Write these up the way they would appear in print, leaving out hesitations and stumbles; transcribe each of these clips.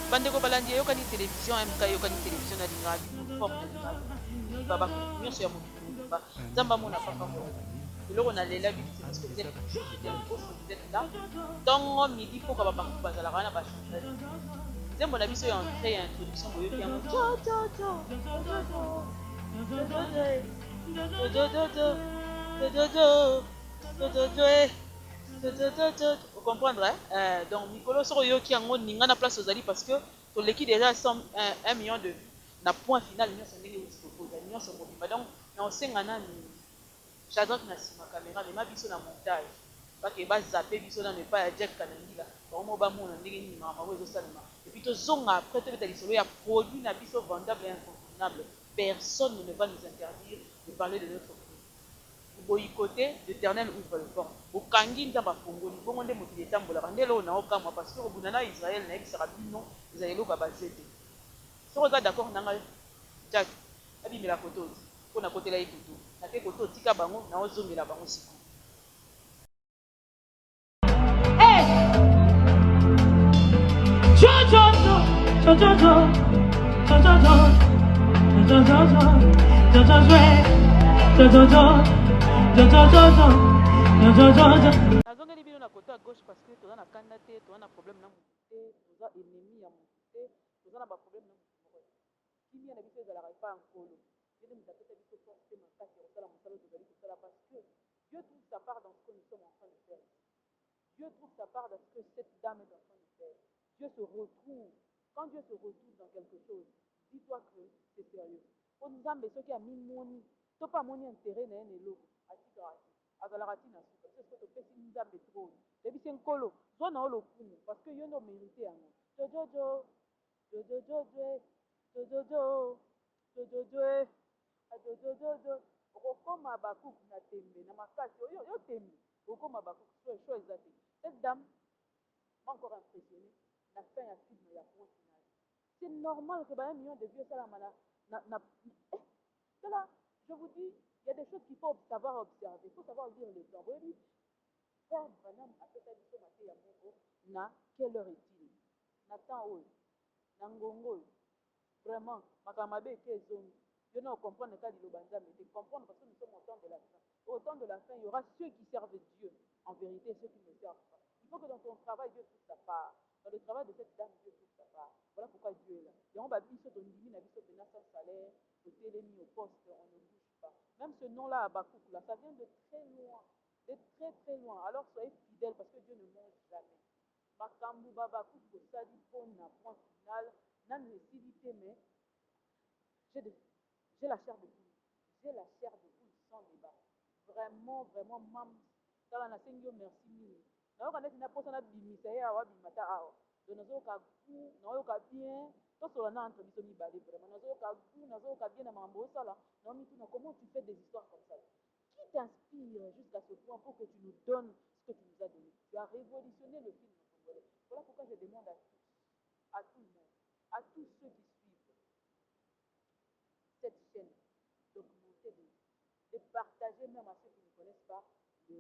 Bandeko balandi yoka ni télévision MK yoka ni télévision na lingabi forme na lingabi baba nyonso ya motu ba zamba mona papa mo eloko na lela bi parce que vous êtes là tongo midi po ka baba bazala kana ba zembo na biso ya entrée ya introduction boyo yango vous comprendre hein? Donc Mikolo soro yo ki yango ninga na place ozali parce que to leki déjà 1 million de na point final nous sommes ndenge aussi proposer nous sommes mobimba donc na osenga na Shadrach na sima caméra mais ma biso na montage parce que ba zapper biso na ne pas ya Jack kanangila ba mo ba mo na ndenge ni mama wezo salima et puis to zonga après to beta lisolo ya produit na biso vendable et incontournable personne ne va nous interdire de parler de notre boycotter, l'Éternel ouvre le vent. Au Kangi, nous avons Fongoli, bon, on est motivé à Tambola, on est là, on a aucun mois, parce que au Bunana, Israël, n'a pas non, Israël, on va baser. Si on est d'accord, on a Jack, on a la photo, on a côté là, photo, on a fait photo, tika bango, on a zoomé la bango aussi. Hey! Nazongeli bino na côté à gauche parce que toza na kanda te toza na problème na motu te toza ennemi ya motu te toza na baproblème na motu moko kimia na biso ezalaka epa ya nkolo yende moto apesa biso force te makasi ya kosala mosala tozali kosala parce que Dieu trouve sa part dans ce que nous sommes en train de faire. Dieu trouve sa part dans ce que cette dame est en train de faire. Dieu se retrouve. Quand Dieu se retrouve dans quelque chose, dis-toi que c'est sérieux. Pour nous amener ce qui a mis moni, tu pas moni intérêt na un eloko azalaka tina suka c'est ce que topesi nzambe troni ebi se nkolo zwa na yo lokumu parce que yo nde omérite yango jojojo jojojojo jojojo jojojo jojojojo okokoma bakuku na tembe na makasi yo tembe okokoma bakuku so eza te cette dame m'a encore impressionné la fin ya film ya point final c'est normal que ba 1 million de vues esalama na cela je vous dis il y a des choses qu'il faut savoir observer. Il faut savoir lire les temps. Vous voyez, frère Branham a fait ça du matin à Moko. Na quelle heure est-il? Nathan Oy, Nangongo, vraiment, Makamabe et Kezoni. Je ne comprends pas le banza, mais de comprendre parce que nous sommes au temps de la fin. Au temps de la fin, il y aura ceux qui servent Dieu, en vérité, et ceux qui ne servent pas. Il faut que dans ton travail, Dieu trouve sa part. Dans le travail de cette dame, Dieu trouve sa part. Voilà pourquoi Dieu est là. Et on va dire que sans salaire, au télémis, au poste, on ne bouge pas. Même ce nom-là, Abakouk, là, ça vient de très loin. De très très loin. Alors soyez fidèles parce que Dieu ne mange jamais. Makambu Babakouk, ça dit pour un point final. N'a nécessité, mais j'ai la chair de poule. J'ai la chair de poule sans débat. Vraiment, vraiment, mam. Ça va, merci mille. Na yoka neti na posa na bimisa ye awa bimata awa. Donc nazoyoka goût, nayoka bien. Tosola na entre biso mibale vraiment. Nazoyoka goût, nazoyoka bien na mambo osala. Na mituna comment tu fais des histoires comme ça? Qui t'inspire jusqu'à ce point pour que tu nous donnes ce que tu nous as donné? Tu as révolutionné le film congolais. Voilà pourquoi je demande à tous, à tout le monde, à tous ceux qui suivent cette chaîne documentée de partager même à ceux qui ne connaissent pas le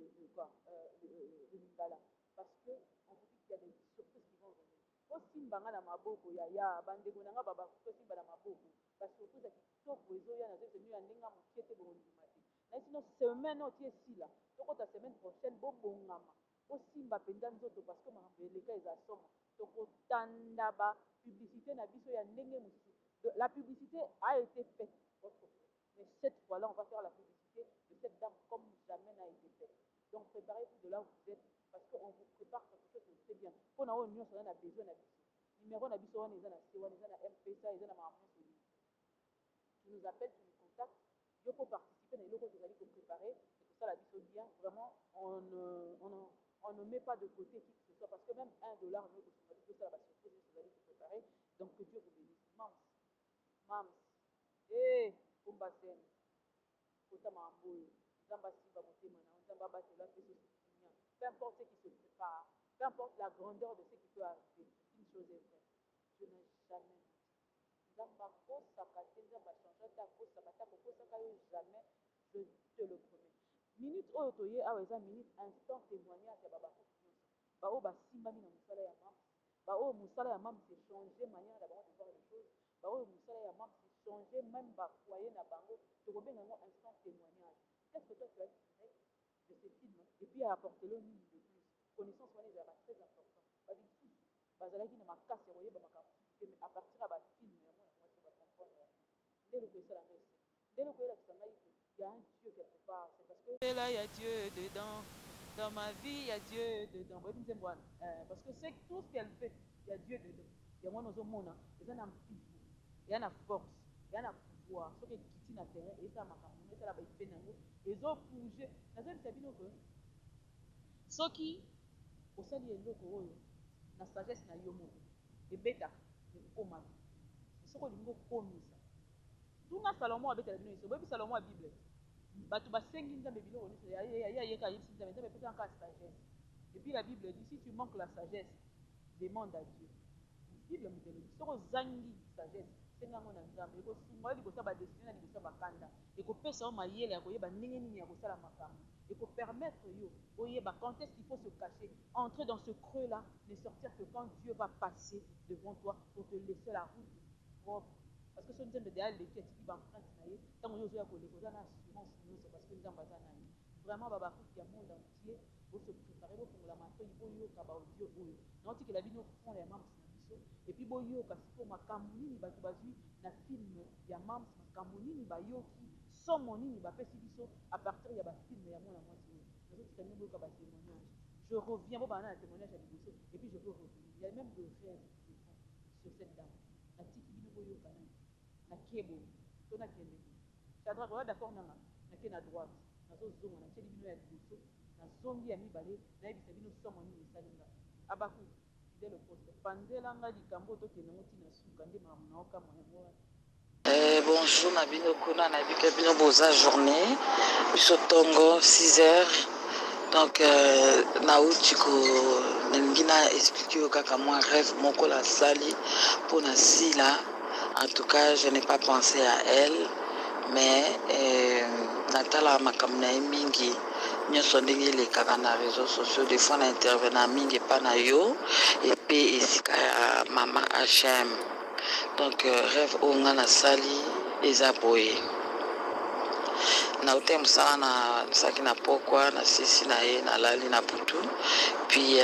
Lingala. Parce qu'on vous dit qu'il y a des surprises qui vont venir. Osimba nga na maboko ya bandeko na nga baba osimba na maboko. Parce que surtout kitoko ezoya na zezo ya ndenga mokie te bondima te. Na sinon semaine otie sila. Toko ta semaine prochaine bobongama. Osimba penza nzoto parce que makambo eleka eza somo. Toko tanda ba publicité na biso ya ndenge mosusu. La publicité a été faite. Mais cette fois-là, on va faire la publicité de cette dame comme jamais n'a été fait. Donc préparez-vous de là où vous êtes, parce qu'on vous prépare quelque chose de très bien. Pour nous, on a besoin de numéro na biso wana eza na C1 eza na M-Pesa eza na makambo nyonso. Tu nous appelles, tu nous contactes, yo pour participer na eloko tozali préparer, c'est pour ça la biso bien. Vraiment, on ne met pas de côté qui que ce soit, parce que même $1 nous tout ça la surprise tozali préparer. Donc que Dieu vous bénisse. Mams. Eh, Kumbasen. Kota mamboyo. Nzamba simba motema na nzamba batela peso soutinia. Peu importe ce qui se prépare, peu importe la grandeur de ce qui peut arriver, une chose est vraie. Je n'ai jamais menti. Nzamba kosa kate, nzamba changea ta kosa je te le promets. Minute oyo toye awa eza minute instant témoignage ya babakufi nyonso baoyo basimbami na mosala ya mams baoyo mosala ya mams echange manière na bango de voir les choses baoyo mosala ya mams echange même bafoyer na bango tokobenga yango instant témoignage. Qu'est-ce que toi tu as tiré de ce film et puis apporte-le nini de plus connaissance wana ezalaka très important badisusu bazalaki na makasi ya koyeba makambo te mais à partir ya bafilme ya mwana mwasi bacomprendre nde loko esalanga ese nde loko elakisa ngai ke y a un Dieu quelque part c'est parce que là il y a Dieu dedans dans ma vie il y a Dieu dedans boyebi nzembo wana parce que c'est tout ce qu'elle fait il y a Dieu dedans yango wana ozomona eza na mpiko eya na force eya na pouvoir soki ekiti na terrain esala makambo esala baefe nango ezobouge nazalisa bino ke soki osali eloko oyo na sagesse na yo moko ebetaka ekokomaka soki olingi okomisa tuna salomo abetela bino yeso boyebi salomo ya bible bato basengi nzambe biloko nyonso ayeka ayebisi nzambe nzambe epesa kaka sagesse et puis la bible dit si tu manques la sagesse demande à Dieu bible motelobi soki ozangi sagesse sengango na nzambe ekosunga liboso ya badesine na liboso ya bakanda ekopesa yo mayele ya koyeba ndenge nini ya kosala makambo ekopermettre yo oyeba quand est-ce qu'il faut se cacher entrer dans ce creux là ne sortir que quand Dieu va passer devant toi pour te laisser la route propre parce que so nzambe deya leki atiki baemprinte na ye ntango yo ozoya koleka oza na assurance nyonso parce que nzambe aza nani vraiment babakufi ya monde entier bose préparer bofungola matoi boyoka baaudio oyo naotikela bino fond ya mams na biso epuis boyoka sikoyo makambo nini bato bazwi na filme ya mams makambo nini bayoki somo nini bapesi biso à partir ya bafilme ya mwana mwasi oyo nazotika bino boyoka batémoignage je reviens bobana na témoignage ya liboso epuis je veux revenir il y a même de rêve de fond sur cette dame natiki bino boyoka nani nakie boye to nakende à droite oya d'accord nanga nake na droite nazozonga natieli bino ya liboso nazongi ya mibale nayebisa bino somo nini esalinga abaku fidèle poste panzelanga likambo tokende ngo ntina suka nde makambo naokamwa yango wana Bonjour Nabino Kuna, Nabino Boza journée, biso tongo 6 heures. Donc Nautiko Nengina expliqué au kaka moi rêve moko la sali pour Nasila. En tout cas, je n'ai pas pensé à elle, mais Natala makamna mingi nyonso ndenge elekaka na réseaux sociaux des fois na intervenant mingi pa na yo et puis esika ya mama HM. Donc rêve onga na sali eza boye na ute mosala na saki na pokwa na sisi na ye nalali na butu puis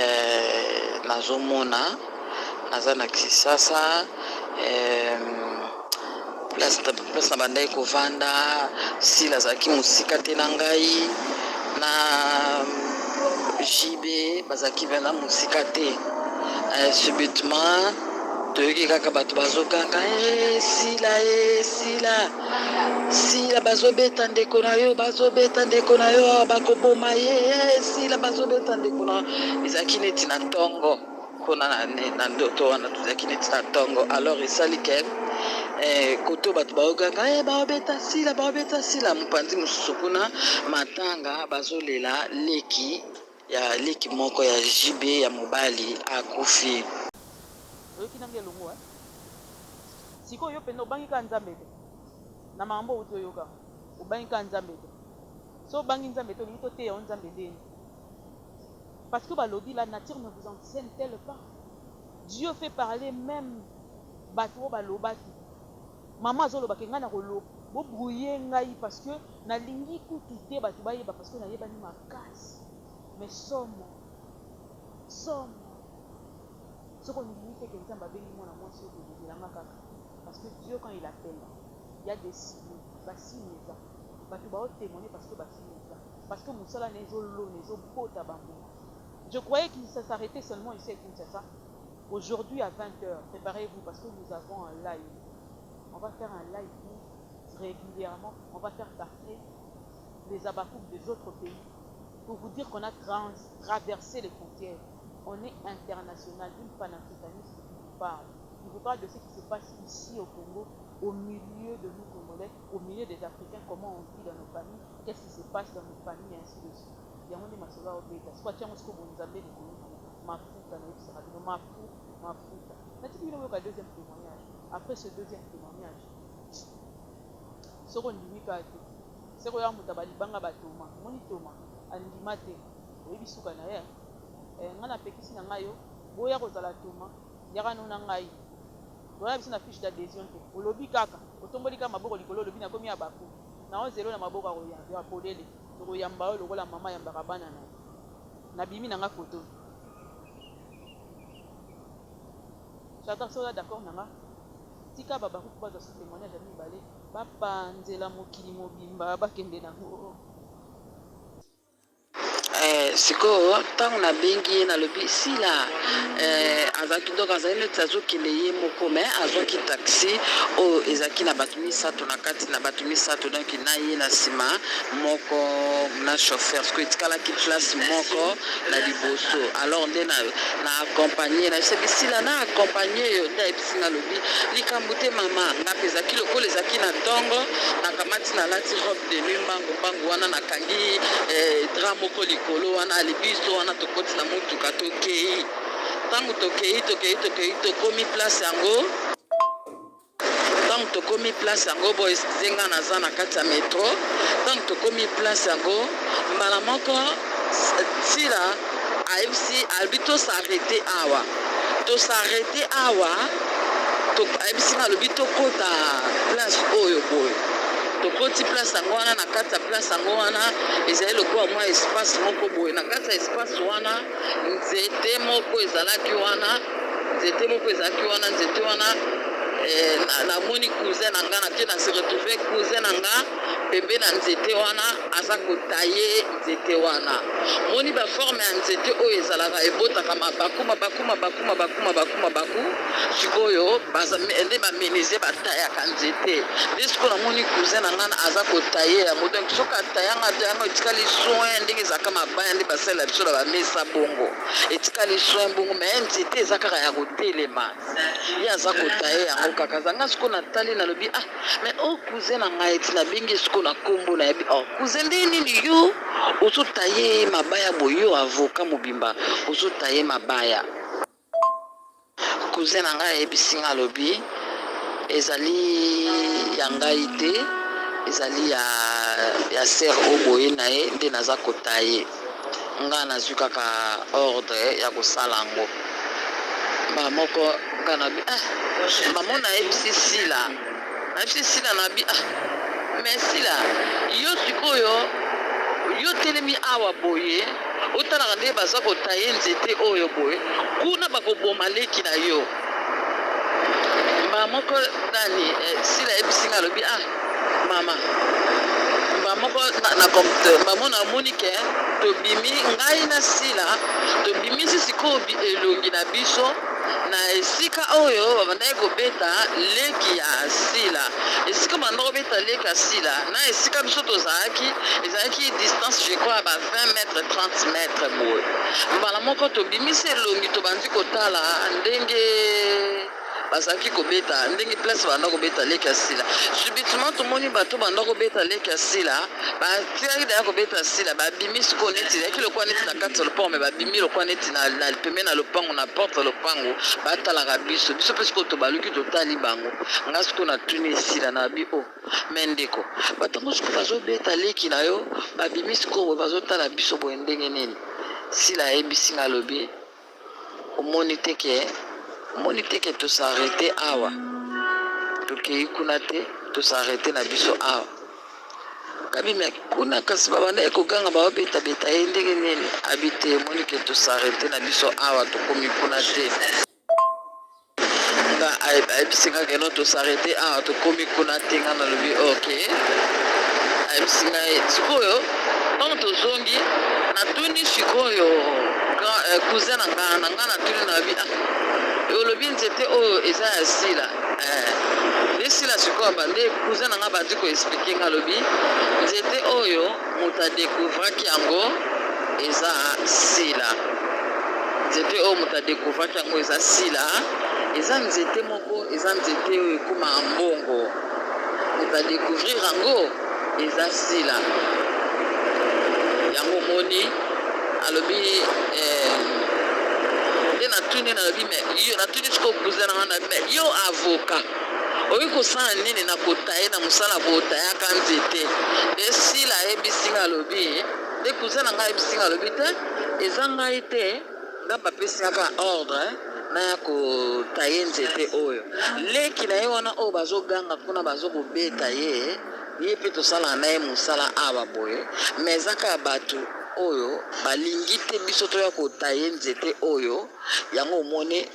nazomona naza na kisasa place na bandai kovanda sila azalaki mosika te na ngai na jibe bazalaki mpena mosika te subitement toyoki kaka bato bazoganga sila bazobeta ndeko na yo bakoboma ye sila bazobeta ndeko na yo ezalaki neti na ntongo kuna na ndoto wana tozalaki neti na ntongo alors esali ke koto bato baoganga baobeta sila mopanzi mosusu kuna matanga bazolela leki moko ya jibe ya mobali akufi oyoki nange elongo sikoyo yo mpenza obangi ka nzambe te na makambo outi oyoka obangi ka nzambe te so obangi nzambe te olingi toteya o nzambe ndeni parce que balobi la nature ne vous enseigne-t-elle pas Dieu fait parler même bato oyo balobaki mama azolobaka ngai na koloba bobrouye ngai parce que nalingi kutu te bato bayeba parce que nayebani makasi mais somo soko ndimi te ke nzambe abengi mwana mwasi oyo kozelanga kaka parce que Dieu quand il appelle il y a des signes basigne eza bato baotémoigner parce que basigne eza parce que mosala na ezolona ezobota bango je croyais qu'il s'arrêtait seulement ici à Kinshasa aujourd'hui à 20h préparez-vous parce que nous avons un live on va faire un live régulièrement on va faire partir les abakouk des autres pays pour vous dire qu'on a traversé les frontières. On est international, une panafricaniste qui vous parle. Il vous parle de ce qui se passe ici au Congo, au milieu de nous Congolais, au milieu des Africains, comment on vit dans nos familles, qu'est-ce qui se passe dans nos familles, et ainsi de suite. Il y a un masola au bêta. C'est quoi tiens, on se trouve en Zambie, mafuta, mafuta. Nati il y a un deuxième témoignage. Après ce deuxième témoignage, ce qu'on dit c'est quoi muta balibanga batoma moni toma andima te oyebi suka na ye nga na pekisi na ngai yo boya kozala toma yaka nona ngai boya biso na fiche d'adhésion te olobi kaka otomboli kaka maboko likolo olobi nakomi ya baku na ozelo na maboko ya polele tokoyamba oyo lokola mama yambaka bana na ye nabimi na nga foto J'attends ça d'accord nanga tika baba ko baza su témoignage ya mibale bapanzela mokili mobimba bakende nango sikoyo ntango nabengi ye nalobi sila azalaki donc azali neti azokende ye moko me azwaki taxi oyo ezalaki na bato misato na kati na bato misato donc na ye na nsima moko na chauffeur sikoyo etikalaki place moko na liboso alors nde na accompagne na bisebi sila na accompagne yo nde ayebisi nga alobi likambo te mama nga mpe ezalaki lokola ezalaki na ntongo nakamati nalati robe de nuit mbangu wana nakangi dra moko likolo wana libiso wana tokoti na motuka tokei ntango tokei tokomi place yango ntango tokomi place yango boye zenga naza na kati ya metro ntango tokomi place yango mbala moko sila ayebisi alobi tosarete awa ayebisi nga alobi tokota place oyo boye tokoti place yango wana na kati ya place yango wana ezali lokola mwa espace moko boye na kati ya espace wana nzete moko ezalaki wana nzete wana namoni cousin na nga nake na se retrouve cousin na nga pembe na nzete wana aza kotaye nzete wana moni baforme ya nzete oyo ezalaka ebotaka mabaku sikoyo nde bamenize batayaka nzete nde sikoyo namoni cousin na nga aza kotaye yango donc soki atayanga te yango etikali soin ndenge ezalaka mabaya nde basalela biso na bamesa bongo etikali soin bongo me nzete eza kaka ya kotelema ye aza kotaye yango kaka zanga sikoyo natali nalobi mais cousin na ngai eti nabengi sikoyo na kombo na yebi cousin nde nini yo ozotaye mabaya boye yo avoka mobimba ozotaye mabaya cousin na ngai ayebisi nga alobi ezali ya ngai te ezali ya ser o boye na ye nde naza kotaye nga nazwi kaka ordre ya kosala yango mbala moko nga nabi mamo nayebisi sila nabi mais sila yo sikoyo yo telemi awa boye otalaka nde baza kotaye nzete oyo boye kuna bakoboma leki na yo mbala moko nani sila yebisi nga alobi mama mbala moko mbamo namoni ke tobimi ngai na sila tobimisi sikoyo elongi na biso na esika oyo babandaki kobeta leki ya sila esika banda kobeta leki ya sila na esika biso tozalaki ezalaki distance je crois ba 20 mètres 30 mètres boye mbala moko tobimisi elongi tobandi kotala ndenge bazalaki kobeta ndenge place banda kobeta leki ya sila subitement tomoni bato banda kobeta leki ya sila batiaki daya kobeta sila babimi sikoyo neti ezalaki lokwa neti na kati ya lopango me babimi lokwa neti na pembe na lopango na porte lopango batalaka biso mpe sikoyo tobaluki totali bango nga sikoyo natuni esila na bi me ndeko batango sikoyo bazobeta leki na yo babimi sikoyo boye bazotala biso boye ndenge nini sila ayebisi nga alobi omoni teke tosarete awa tokei kuna te tosarete na biso awa kabimi kuna kasi babanda ekoganga baobetabeta ye ndenge nini abi te omoni ke tosarete na biso awa tokomi kuna te nga ayebisi nga keno tosarete awa tokomi kuna te nga nalobi ok ayebisi ngai sikoyo ntango tozongi natuni sikoyo cousin na nga natuni nabi olobi nzete oyo eza ya sila nde sila sikoyo bande cousin na nga bandi koexplike nga alobi nzete oyo moto adekouvraki yango eza sila nzete oyo moto adekouvraki yango eza sila eza nzete moko eza nzete oyo ekoma mbongo moto adécouvrir yango eza sila yango moni alobi nde natuni nalobi me yo natuni sikoyo cousin na nga nabi me yo avoka oyi kosala nini na kotaye na mosala kotayaka nzete esila ayebisinga alobi nde cousin na ngai ayebisinga alobi te eza ngai te nga bapesingaka ordre naya kotaye nzete oyo leki na ye wana oyo bazoganga kuna bazokobeta ye mpe tosala na ye mosala awa boye me ezaka bato oyo balingi te biso toya kotaye nzete oyo yango omoni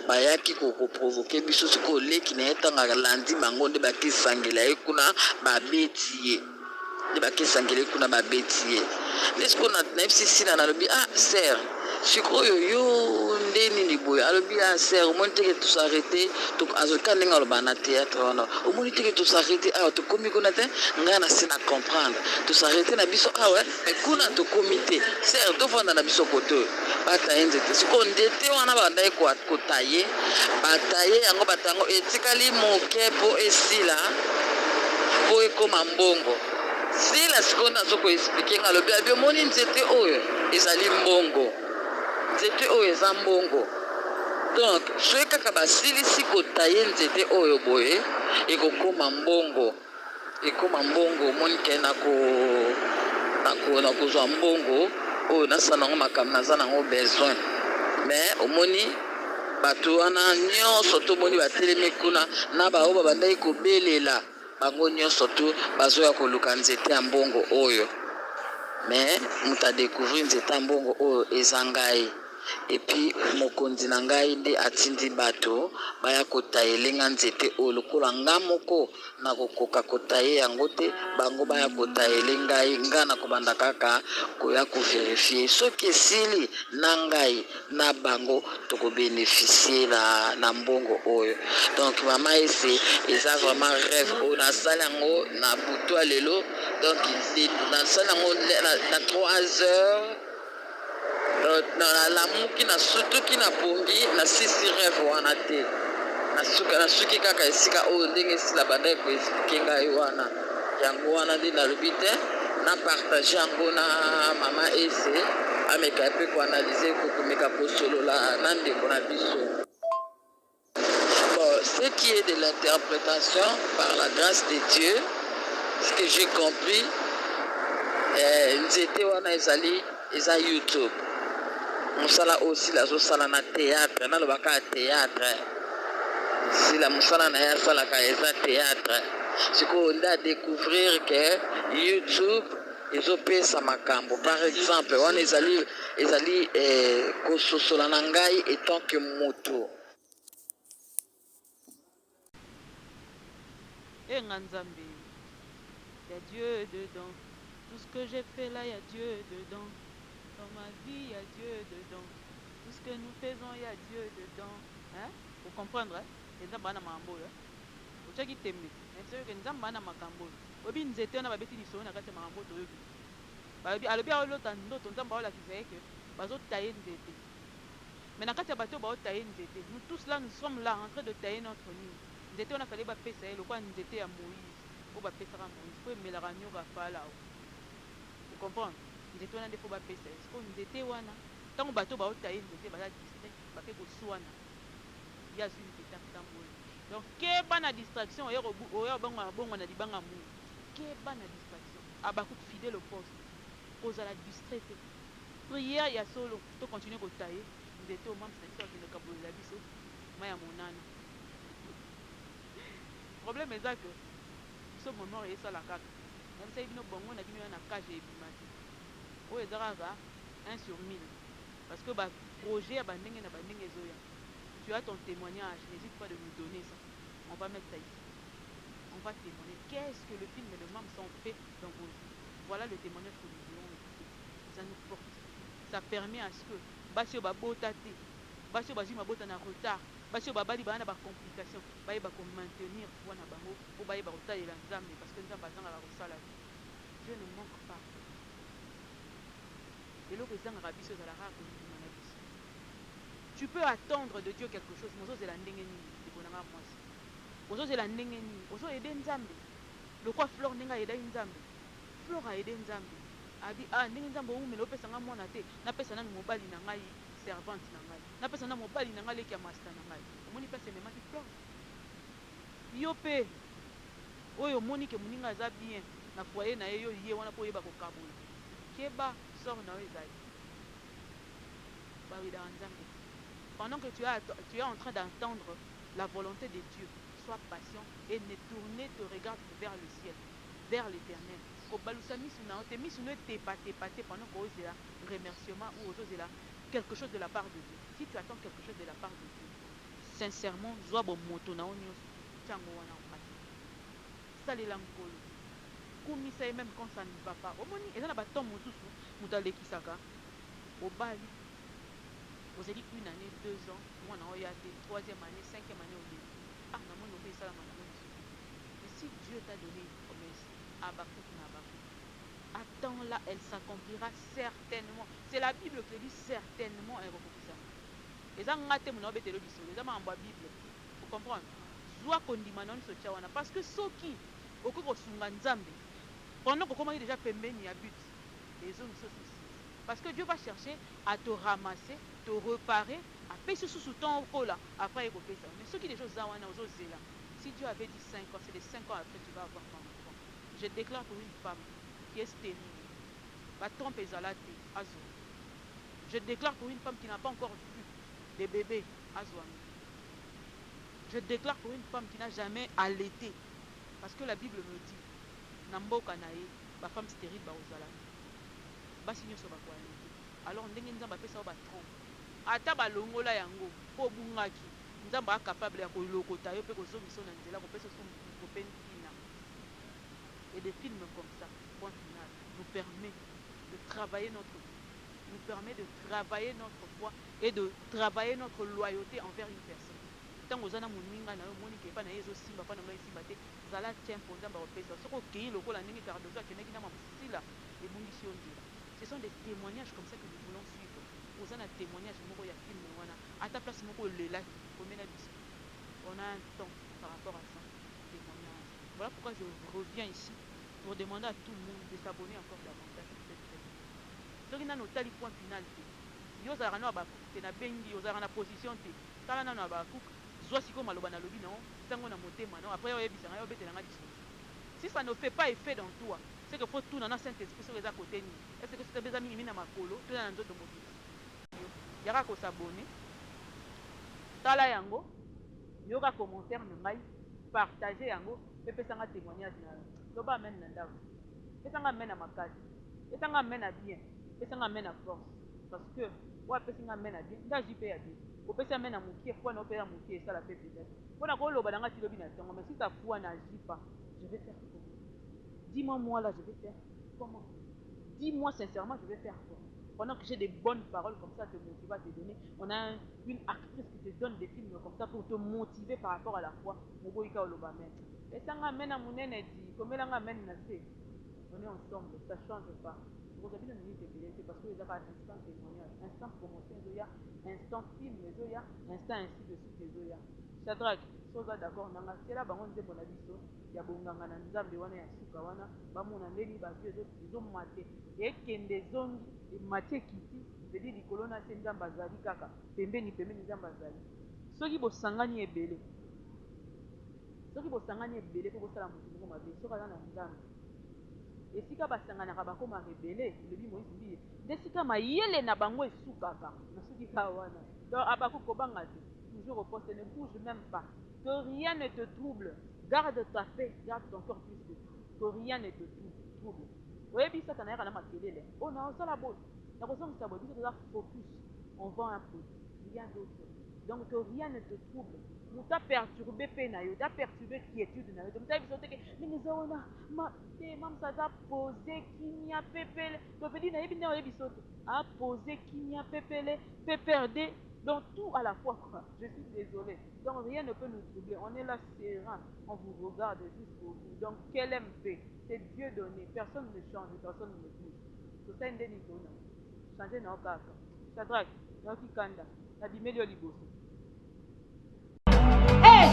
bayaki koprovoke biso sikoyo leki na ye ntango alandi bango nde bakisangela ye kuna babeti ye nde bakisangela ye kuna babeti ye nde sikoyo nayebisi sina nalobi ser sikoyo yo nde nini boye alobi ser omoni teke tosarete azoka ndenge aloba na théâtre wana omoni teke tosarete awa tokomi kuna te ngai na se na comprendre tosarete na biso awa me kuna tokomi te ser tofanda na biso kote oyo bataye nzete sikoyo nzete wana bandai kotaye bataye yango batango etikali moke mpo esila mpo ekoma mbongo sila sikoyo nazo koexplike nga alobi abi omoni nzete oyo ezali mbongo nzete oyo eza mbongo donc soki kaka basilisi kotaye nzete oyo boye ekokoma mbongo ekoma mbongo omoni ke na kozwa mbongo oyo nasala nango makambo naza nango besoin mais omoni bato wana nyonso tomoni batelemi kuna na baoyo babandaki kobelela bango nyonso tu bazoya koluka nzete ya mbongo oyo mais moto adécouvrir nzete ya mbongo oyo eza ngai epuis mokonzi na ngai nde atindi bato baya kotaye elenga nzete oyo lokola nga moko nakokoka kotaye yango te bango baya kotaye elengai nga na kobanda kaka koya koverifie soki esili na ngai na bango tokobénéficie na mbongo oyo donc mama ese eza vraiment rêve oyo nasali yango na butu ya lelo donc nasali yango na 3 heures nalamuki nasutuki na pongi nasisi rêve wana te nasuki kaka esika oyo ndenge esila bandai koexplike ngai wana yango wana nde nalobi te na partage yango na mama ese ameka mpe koanalyse kokomeka posolola na ndeko na biso. Bon, ce qui est de l'interprétation par la grâce de Dieu, ce que j'ai compris, nzete wana eza YouTube mosala aussi lazosala na théâtre nalobaka ya théâtre sila mosala na ye asalaka eza théâtre sikoyo nde adécouvrir ke YouTube ezopesa makambo par exemple wana ezali kososola na ngai etant que moto nga Nzambe, il y a Dieu dedans. Tout ce que j'ai fait là, il y a Dieu dedans. Dans ma vie, il y a Dieu dedans. Tout ce que nous faisons, il y a Dieu dedans. Hein? Vous comprendre, hein? Les gens bana mambo, hein? Vous checkez tembe. Mais c'est que les gens bana makambo. Obi nzete on a babeti ni sona kati mambo to yobi. Babi alobi a l'autre ndoto nzamba wala kizaye que bazo tailler nzete. Mais na kati ya bato ba tailler nzete. Nous tous là nous sommes là en train de tailler notre nid. Nzete on a fallu ba pesa le quoi nzete ya Moïse. O ba pesa Moïse. Ko emela ranyoka fala. Vous comprenez? Nzete wana ndefo bapesa siko nzete wana ntango bato baotaye nzete baza distrait bake koswana ya zwi nzete atambola donc keba na distraction oyo bongo na libanga mu keba na distraction abakuti fidèle au poste kozala distrait te prière ya solo to continue kotaye nzete omamisa biso akendeka bolela biso ma ya monana problème eza ke biso momor eyesala kaka nabisai bino bongo na bino na kage ebima te oyo eza kaka 1 sur 1000 parce que projet ya bandenge na bandenge ezoya tu as ton témoignage n'hésite pas de nous donner ça on va mettre ça ici on va témoigner qu'est-ce que le film et le MAMS ont fait dans vos vies. Voilà le témoignage que nous voulons écouter. Ça nous fortifie, ça permet à ce que basi oyo babota te basi oyo bazwi mabota na retard basi oyo babali baa na bacomplication bayeba komaintenir foi na bango mpo bayeba kotalela nzambe parce que nzambe azangaka kosala te. Dieu ne manque pas. eloko ezangaka biso ezalaka kondima na biso. Tu peux attendre de Dieu quelque chose mais ozozela ndenge nini ebonanga mwasi ozozela ndenge nini ozoyede nzambe lokwa flore ndenge ayedai nzambe flore ayede nzambe abi ndenge nzambe oumela opesanga mwana te napesa nanu mobali na ngai servante na ngai napesa na mobali na ngai leki ya masta na ngai omoni mpese ememaki flore yo mpe oyo omoni ke moninga aza bien na foyer na ye yo ye wana mpo oyeba kokabola keba sor na yo ezali bawidaka nzambe. Pendant que tu es en train d'entendre la volonté de Dieu, sois patient et ne tourne te regarde vers le ciel, vers l'éternel. Kobalusa misu na te misu ne te pate pendant que tu as remerciement ou tu as quelque chose de la part de Dieu. Si tu attends quelque chose de la part de Dieu, sincèrement, zoa bo moto na onyo tiango wana omati. Salela nkolo. Kumisa ye même quand ça ne va pas. Omoni ezana baton mosusu mutale kisaka. Obali. Vous avez dit 1 année, 2 ans, moi on a eu 3e année, 5e année au début. Ah, non, on a fait ça la maman. Mais si Dieu t'a donné une promesse, attends là, elle s'accomplira certainement. C'est la Bible qui dit certainement elle va. Et ça, on a Bible. Vous comprenez? Parce que ceux qui, pendant qu'on commence déjà à il y a but. Les hommes sont soucis. Parce que Dieu va chercher à te ramasser, te réparer, à payer sous ton là. Après, il va payer ça. Mais ceux qui des choses si Dieu avait dit 5 ans, c'est les 5 ans après que tu vas avoir ton enfant. Je déclare pour une femme qui est stérile. Je déclare pour une femme qui n'a pas encore vu des bébés. Je déclare pour une femme qui n'a jamais allaité. Parce que la Bible me dit, Namboka nae, ma femme stérile ba ozala. Basi nyoso ba kwa allaité. Alors ndenge nzamba pesa ba trompe. Ata ba longola yango po bungaki. Nzamba capable ya kolokota yo pe kozomisa na nzela ko pesa so ko pentina. Et des films comme ça, point final, nous permet de travailler notre vie, nous permet de travailler notre foi et de travailler notre loyauté envers une personne. Tant aux anamoninga na moni ke pa na yezo simba pa na ngai simba te zala tiens pour nzamba opesa soko kei lokola ndenge cardozo akendeki na mamusila ebungisi yo nzela. Ce sont des témoignages comme ça que nous voulons suivre. Aux ana témoignages moko ya film wana ata place moko lela komena biso. On a un temps par rapport à ça, témoignage. Voilà pourquoi je reviens ici pour demander à tout le monde de s'abonner encore davantage sur cette chaîne. Ce qui n'a pas le point final. Yo za rano ba te na bengi yo za rana position te. Tala na ba cook zo siko maloba na lobi non, sango na motema non, après yo yebisa yo betela nga diso. Si ça ne fait pas effet dans toi, c'est que faut tout dans Saint-Esprit sur les à côté ni. Est-ce que c'est des amis mina makolo, tout dans nzoto mobile. Yaka ko s'abonner. Tala yango, yoka commentaire na ngai, partager yango, pepe sanga témoignage na. Loba amène na ndako. Pesanga amène à makasi. Pesanga amène à bien. Pesanga amène à force. Parce que wa pesanga amène à bien, nda jipe ya bien. Au pesa amène à mukie, kwa na opéra mukie ça la fait peut-être. Pona ko loba nanga ti lobi na tongo, mais si ta foi na jipa, je vais faire comment? Dis-moi moi là, je vais faire comment? Dis-moi sincèrement, je vais faire quoi? Pendant que j'ai des bonnes paroles comme ça, te motiver à te donner. On a une actrice qui te donne des films comme ça pour te motiver par rapport à la foi. Mogoika oloba men. Et ça m'amène à mon ennemi, comme elle m'amène à c'est. On est ensemble, ça ne change pas. Vous avez une minute de parce que vous avez instant témoignage, instant promotion, instant film, instant ainsi de suite. Shadrach, soza d'accord, nanga sela bango nze bona biso ya bonganga na nzambe wana ya suka wana bamona ndeni bazwi ezomate ekende zongi emate kiti vedi likolo na se nzambe azali kaka pembeni nzambe azali soki bosangani ebele mpo bosala motu moko mabe soki aza na nzambe esika basanganaka bakoma rebele elobi moïse mbiye nde esika mayele na bango esukaka na soki ka wana donc abakoki kobanga te toujours au poste, ne bouge même pas. Que rien ne te trouble. Garde ta paix, garde ton cœur plus que tout. Que rien ne te trouble. Oui, ça t'en a la maquillée. Oh non, ça la bonne. La raison de sa bonne, c'est de focus. On vend un produit, rien d'autre. Donc que rien ne te trouble. Nous t'a perturbé penayo, t'a perturbé quiétude nayo. Donc t'as vu sauter que mais nous avons mam ça t'a posé qui n'y a pépélé. Donc dit naïbi n'a pas sauté. A posé qui n'y a pépélé, péperdé. Donc tout à la fois, je suis désolé. Donc rien ne peut nous troubler. On est là serein. On vous regarde jusqu'au bout. Donc quel MP? C'est Dieu donné. Personne ne change, personne ne bouge. C'est ça une dénigrée. Changer nos cartes. Shadrach, Yoki Kanda, Nabimelio Liboso. Hey!